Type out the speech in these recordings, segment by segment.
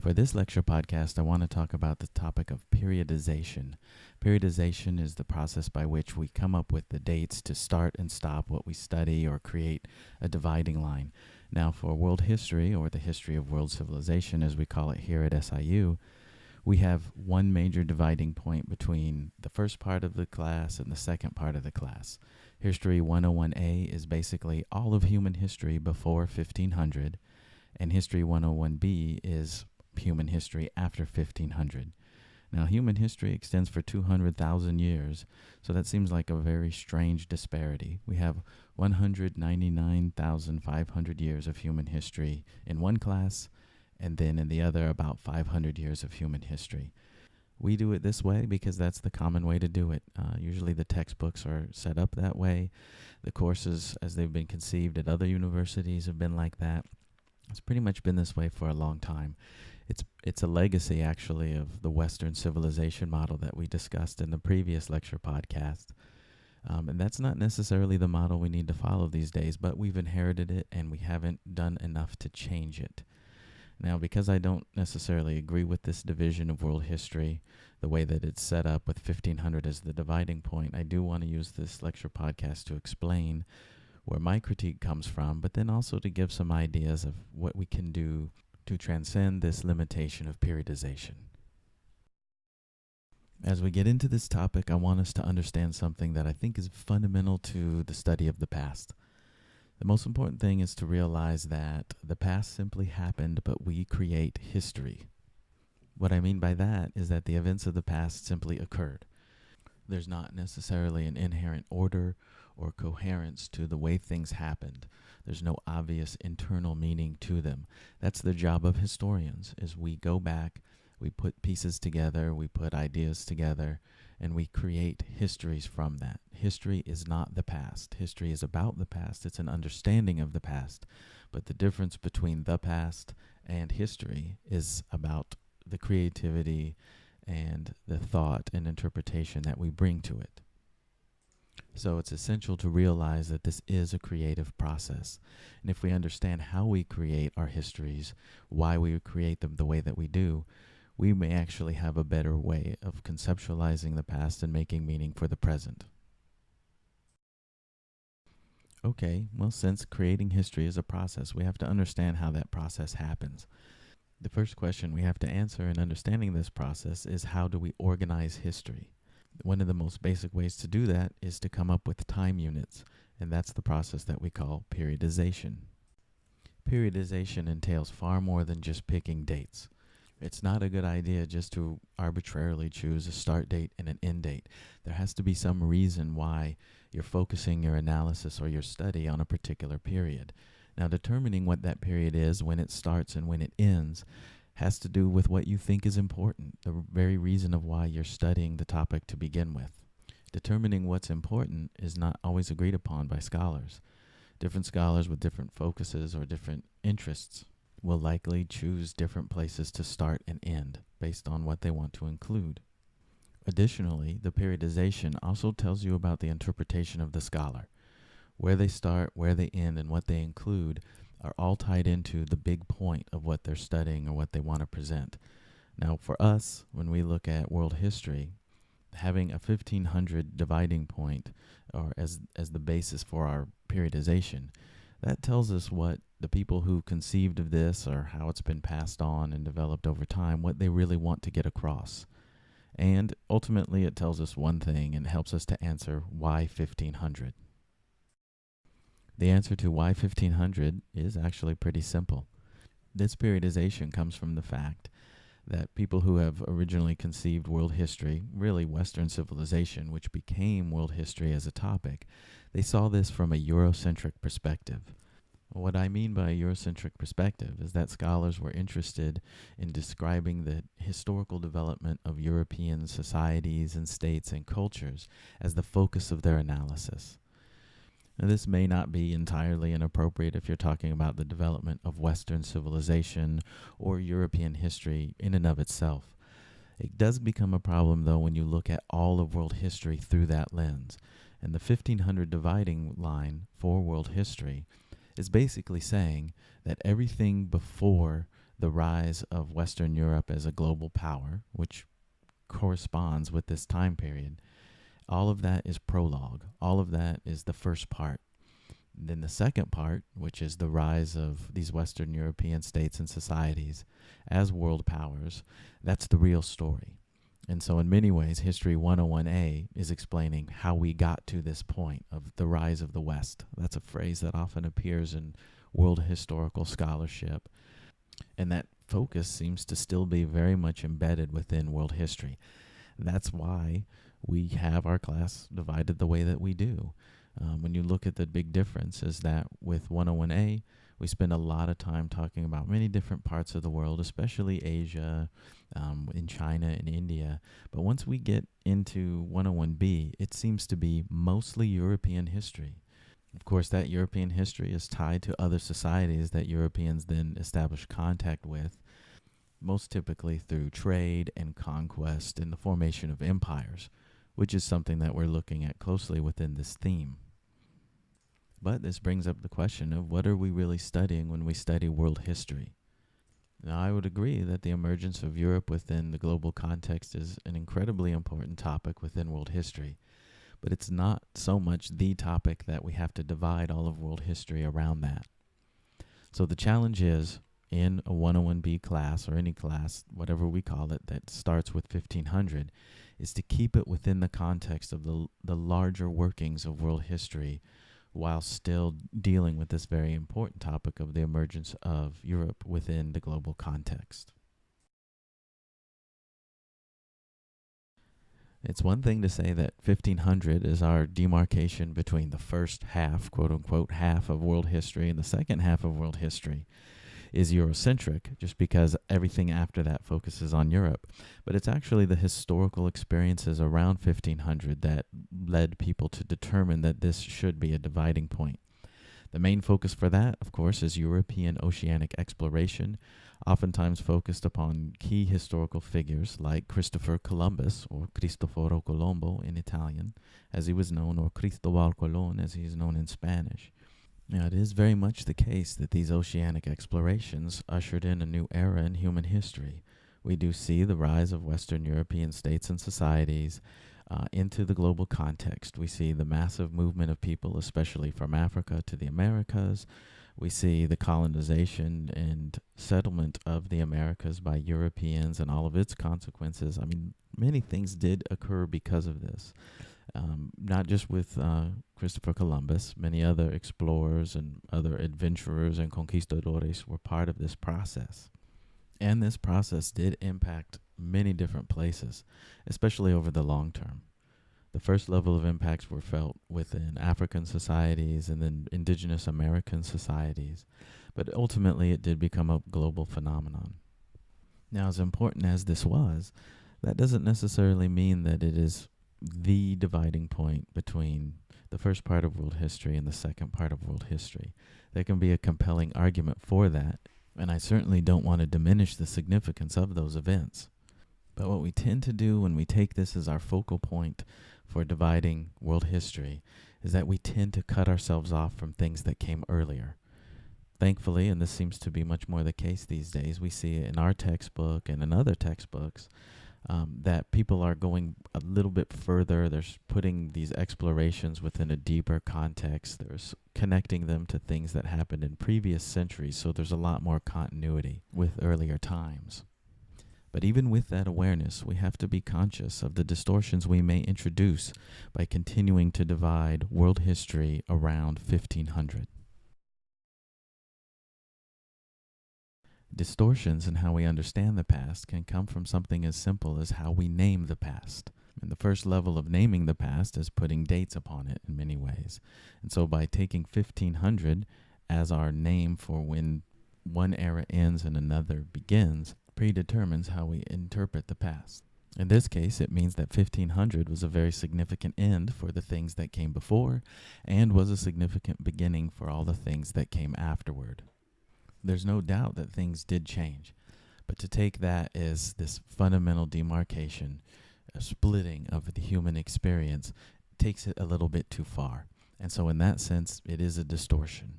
For this lecture podcast, I want to talk about the topic of periodization. Periodization is the process by which we come up with the dates to start and stop what we study or create a dividing line. Now, for world history, or the history of world civilization as we call it here at SIU, we have one major dividing point between the first part of the class and the second part of the class. History 101A is basically all of human history before 1500, and History 101B is human history after 1500. Now, human history extends for 200,000 years, so that seems like a very strange disparity. We have 199,500 years of human history in one class, and then in the other about 500 years of human history. We do it this way because that's the common way to do it. Usually the textbooks are set up that way. The courses, as they've been conceived at other universities, have been like that. It's pretty much been this way for a long time. It's a legacy, actually, of the Western civilization model that we discussed in the previous lecture podcast. And that's not necessarily the model we need to follow these days, but we've inherited it and we haven't done enough to change it. Now, because I don't necessarily agree with this division of world history, the way that it's set up with 1500 as the dividing point, I do want to use this lecture podcast to explain where my critique comes from, but then also to give some ideas of what we can do to transcend this limitation of periodization. As we get into this topic, I want us to understand something that I think is fundamental to the study of the past. The most important thing is to realize that the past simply happened, but we create history. What I mean by that is that the events of the past simply occurred. There's not necessarily an inherent order or coherence to the way things happened. There's no obvious internal meaning to them. That's the job of historians, is we go back, we put pieces together, we put ideas together, and we create histories from that. History is not the past. History is about the past. It's an understanding of the past. But the difference between the past and history is about the creativity and the thought and interpretation that we bring to it. So it's essential to realize that this is a creative process. And if we understand how we create our histories, why we create them the way that we do, we may actually have a better way of conceptualizing the past and making meaning for the present. Okay, well, since creating history is a process, we have to understand how that process happens. The first question we have to answer in understanding this process is, how do we organize history? One of the most basic ways to do that is to come up with time units, and that's the process that we call periodization. Periodization entails far more than just picking dates. It's not a good idea just to arbitrarily choose a start date and an end date. There has to be some reason why you're focusing your analysis or your study on a particular period. Now, determining what that period is, when it starts and when it ends, has to do with what you think is important, the very reason of why you're studying the topic to begin with. Determining what's important is not always agreed upon by scholars. Different scholars with different focuses or different interests will likely choose different places to start and end based on what they want to include. Additionally, the periodization also tells you about the interpretation of the scholar. Where they start, where they end, and what they include are all tied into the big point of what they're studying or what they want to present. Now, for us, when we look at world history, having a 1500 dividing point or as the basis for our periodization, that tells us what the people who conceived of this, or how it's been passed on and developed over time, what they really want to get across. And ultimately, it tells us one thing and helps us to answer why 1500. The answer to why 1500 is actually pretty simple. This periodization comes from the fact that people who have originally conceived world history, really Western civilization, which became world history as a topic, they saw this from a Eurocentric perspective. What I mean by a Eurocentric perspective is that scholars were interested in describing the historical development of European societies and states and cultures as the focus of their analysis. Now, this may not be entirely inappropriate if you're talking about the development of Western civilization or European history in and of itself. It does become a problem, though, when you look at all of world history through that lens. And the 1500 dividing line for world history is basically saying that everything before the rise of Western Europe as a global power, which corresponds with this time period. All of that is prologue. All of that is the first part. Then the second part, which is the rise of these Western European states and societies as world powers, that's the real story. And so in many ways, History 101A is explaining how we got to this point of the rise of the West. That's a phrase that often appears in world historical scholarship. And that focus seems to still be very much embedded within world history. That's why we have our class divided the way that we do. When you look at the big difference is that with 101A, we spend a lot of time talking about many different parts of the world, especially Asia, in China and India. But once we get into 101B, it seems to be mostly European history. Of course, that European history is tied to other societies that Europeans then establish contact with, most typically through trade and conquest and the formation of empires, which is something that we're looking at closely within this theme. But this brings up the question of what are we really studying when we study world history? Now, I would agree that the emergence of Europe within the global context is an incredibly important topic within world history, but it's not so much the topic that we have to divide all of world history around that. So the challenge is, in a 101B class or any class, whatever we call it, that starts with 1500, is to keep it within the context of the larger workings of world history while still dealing with this very important topic of the emergence of Europe within the global context. It's one thing to say that 1500 is our demarcation between the first half, quote unquote, half of world history and the second half of world history is Eurocentric, just because everything after that focuses on Europe. But it's actually the historical experiences around 1500 that led people to determine that this should be a dividing point. The main focus for that, of course, is European oceanic exploration, oftentimes focused upon key historical figures like Christopher Columbus, or Cristoforo Colombo in Italian, as he was known, or Cristobal Colón, as he is known in Spanish. Now, it is very much the case that these oceanic explorations ushered in a new era in human history. We do see the rise of Western European states and societies into the global context. We see the massive movement of people, especially from Africa to the Americas. We see the colonization and settlement of the Americas by Europeans and all of its consequences. I mean, many things did occur because of this. Not just with Christopher Columbus, many other explorers and other adventurers and conquistadores were part of this process. And this process did impact many different places, especially over the long term. The first level of impacts were felt within African societies and then indigenous American societies, but ultimately it did become a global phenomenon. Now, as important as this was, that doesn't necessarily mean that it is the dividing point between the first part of world history and the second part of world history. There can be a compelling argument for that, and I certainly don't want to diminish the significance of those events. But what we tend to do when we take this as our focal point for dividing world history is that we tend to cut ourselves off from things that came earlier. Thankfully, and this seems to be much more the case these days, we see it in our textbook and in other textbooks, that people are going a little bit further. They're putting these explorations within a deeper context. They're connecting them to things that happened in previous centuries, so there's a lot more continuity with earlier times. But even with that awareness, we have to be conscious of the distortions we may introduce by continuing to divide world history around 1500. Distortions in how we understand the past can come from something as simple as how we name the past. And the first level of naming the past is putting dates upon it in many ways. And so by taking 1500 as our name for when one era ends and another begins, predetermines how we interpret the past. In this case, it means that 1500 was a very significant end for the things that came before and was a significant beginning for all the things that came afterward. There's no doubt that things did change, but to take that as this fundamental demarcation, a splitting of the human experience, takes it a little bit too far. And so in that sense, it is a distortion.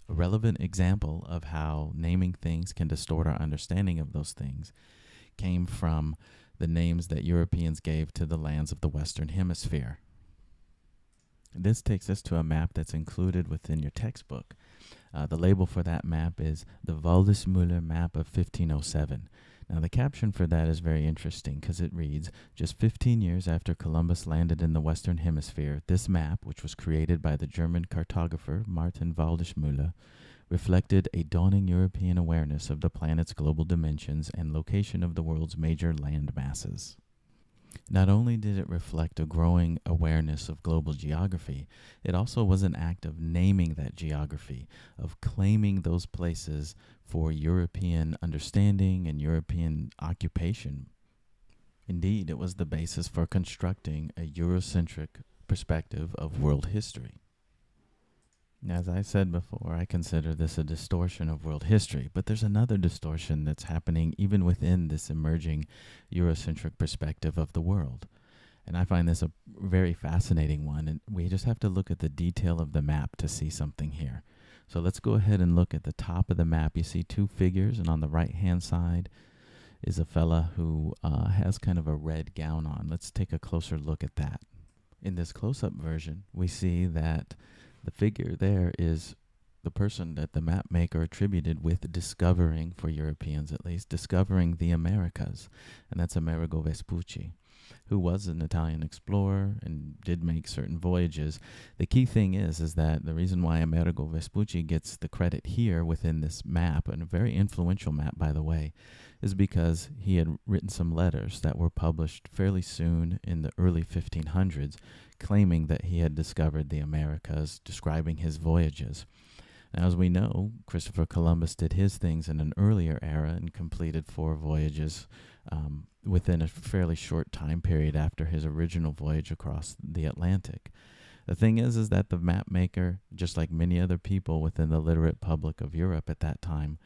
A relevant example of how naming things can distort our understanding of those things came from the names that Europeans gave to the lands of the Western Hemisphere. This takes us to a map that's included within your textbook. The label for that map is the Waldesmüller map of 1507. Now, the caption for that is very interesting because it reads, just 15 years after Columbus landed in the Western Hemisphere, this map, which was created by the German cartographer Martin Waldesmüller, reflected a dawning European awareness of the planet's global dimensions and location of the world's major land masses. Not only did it reflect a growing awareness of global geography, it also was an act of naming that geography, of claiming those places for European understanding and European occupation. Indeed, it was the basis for constructing a Eurocentric perspective of world history. As I said before, I consider this a distortion of world history, but there's another distortion that's happening even within this emerging Eurocentric perspective of the world. And I find this a very fascinating one, and we just have to look at the detail of the map to see something here. So let's go ahead and look at the top of the map. You see two figures, and on the right-hand side is a fella who has kind of a red gown on. Let's take a closer look at that. In this close-up version, we see that the figure there is the person that the map maker attributed with discovering, for Europeans at least, discovering the Americas, and that's Amerigo Vespucci, who was an Italian explorer and did make certain voyages. The key thing is that the reason why Amerigo Vespucci gets the credit here within this map, and a very influential map, by the way, is because he had written some letters that were published fairly soon in the early 1500s, claiming that he had discovered the Americas, describing his voyages. Now, as we know, Christopher Columbus did his things in an earlier era and completed 4 voyages within a fairly short time period after his original voyage across the Atlantic. The thing is that the map maker, just like many other people within the literate public of Europe at that time,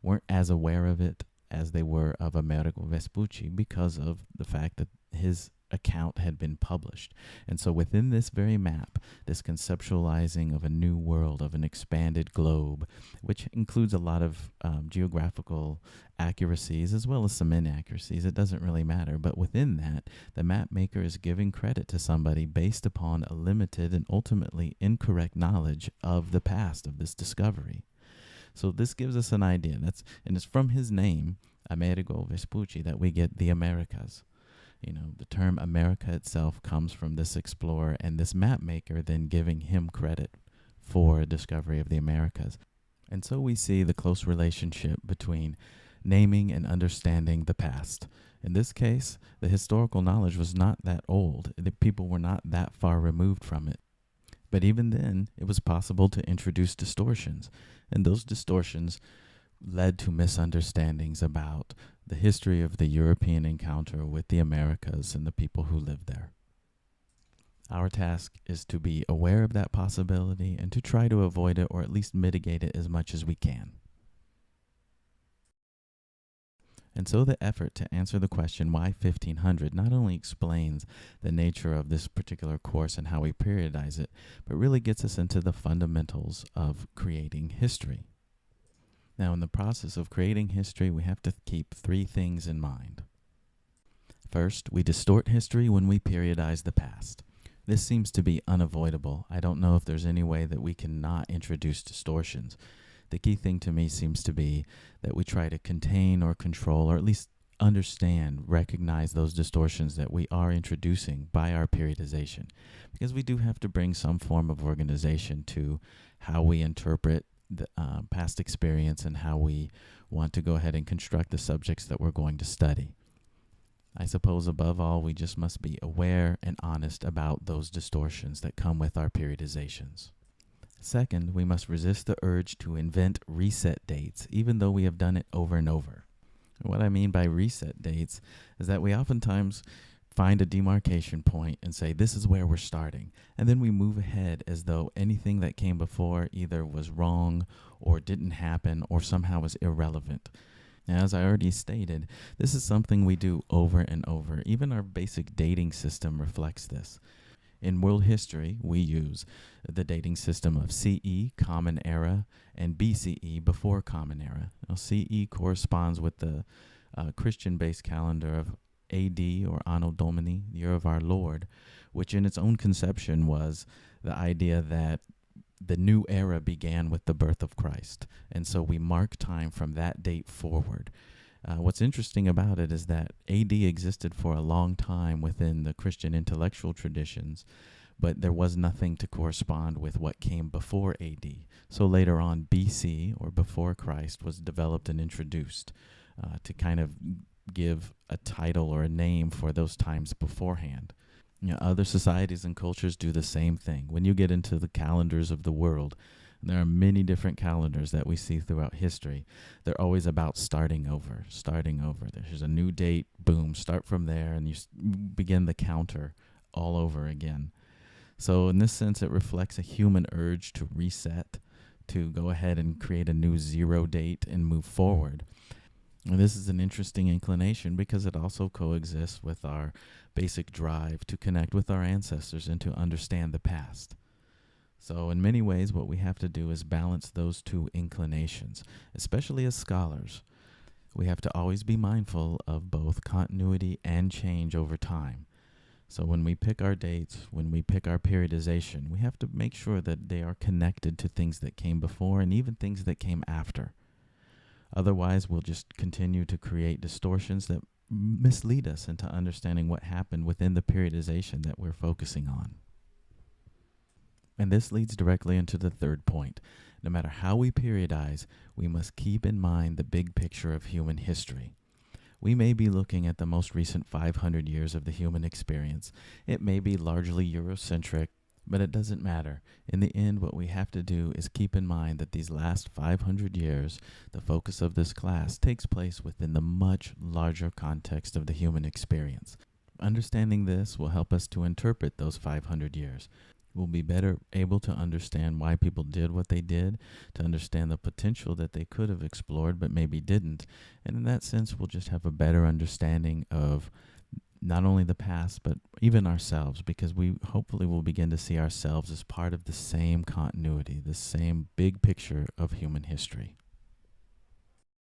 weren't as aware of it as they were of Amerigo Vespucci because of the fact that his account had been published. And so within this very map, this conceptualizing of a new world, of an expanded globe, which includes a lot of geographical accuracies as well as some inaccuracies, it doesn't really matter. But within that, the map maker is giving credit to somebody based upon a limited and ultimately incorrect knowledge of the past of this discovery. So this gives us an idea. And it's from his name, Amerigo Vespucci, that we get the Americas. You know, the term America itself comes from this explorer and this map maker then giving him credit for a discovery of the Americas. And so we see the close relationship between naming and understanding the past. In this case, the historical knowledge was not that old. The people were not that far removed from it. But even then, it was possible to introduce distortions. And those distortions led to misunderstandings about the history of the European encounter with the Americas and the people who lived there. Our task is to be aware of that possibility and to try to avoid it or at least mitigate it as much as we can. And so the effort to answer the question why 1500 not only explains the nature of this particular course and how we periodize it, but really gets us into the fundamentals of creating history. Now, in the process of creating history, we have to keep 3 things in mind. First, we distort history when we periodize the past. This seems to be unavoidable. I don't know if there's any way that we can not introduce distortions. The key thing to me seems to be that we try to contain or control, or at least understand, recognize those distortions that we are introducing by our periodization. Because we do have to bring some form of organization to how we interpret the past experience and how we want to go ahead and construct the subjects that we're going to study. I suppose above all, we just must be aware and honest about those distortions that come with our periodizations. Second, we must resist the urge to invent reset dates, even though we have done it over and over. And what I mean by reset dates is that we oftentimes find a demarcation point and say, this is where we're starting. And then we move ahead as though anything that came before either was wrong or didn't happen or somehow was irrelevant. Now, as I already stated, this is something we do over and over. Even our basic dating system reflects this. In world history, we use the dating system of CE, Common Era, and BCE, Before Common Era. Now, CE corresponds with the Christian-based calendar of AD, or Anno Domini, the year of our Lord, which in its own conception was the idea that the new era began with the birth of Christ. And so we mark time from that date forward. What's interesting about it is that AD existed for a long time within the Christian intellectual traditions, but there was nothing to correspond with what came before AD. So later on, BC, or Before Christ, was developed and introduced to kind of give a title or a name for those times beforehand. Other societies and cultures do the same thing. When you get into the calendars of the world, there are many different calendars that we see throughout history. They're always about starting over. There's a new date, boom, start from there, and you begin the counter all over again. So in this sense, it reflects a human urge to reset, to go ahead and create a new zero date and move forward. And this is an interesting inclination because it also coexists with our basic drive to connect with our ancestors and to understand the past. So in many ways, what we have to do is balance those two inclinations, especially as scholars. We have to always be mindful of both continuity and change over time. So when we pick our dates, when we pick our periodization, we have to make sure that they are connected to things that came before and even things that came after. Otherwise, we'll just continue to create distortions that mislead us into understanding what happened within the periodization that we're focusing on. And this leads directly into the third point. No matter how we periodize, we must keep in mind the big picture of human history. We may be looking at the most recent 500 years of the human experience. It may be largely Eurocentric, but it doesn't matter. In the end, what we have to do is keep in mind that these last 500 years, the focus of this class, takes place within the much larger context of the human experience. Understanding this will help us to interpret those 500 years. We'll be better able to understand why people did what they did, to understand the potential that they could have explored but maybe didn't. And in that sense, we'll just have a better understanding of not only the past, but even ourselves, because we hopefully will begin to see ourselves as part of the same continuity, the same big picture of human history.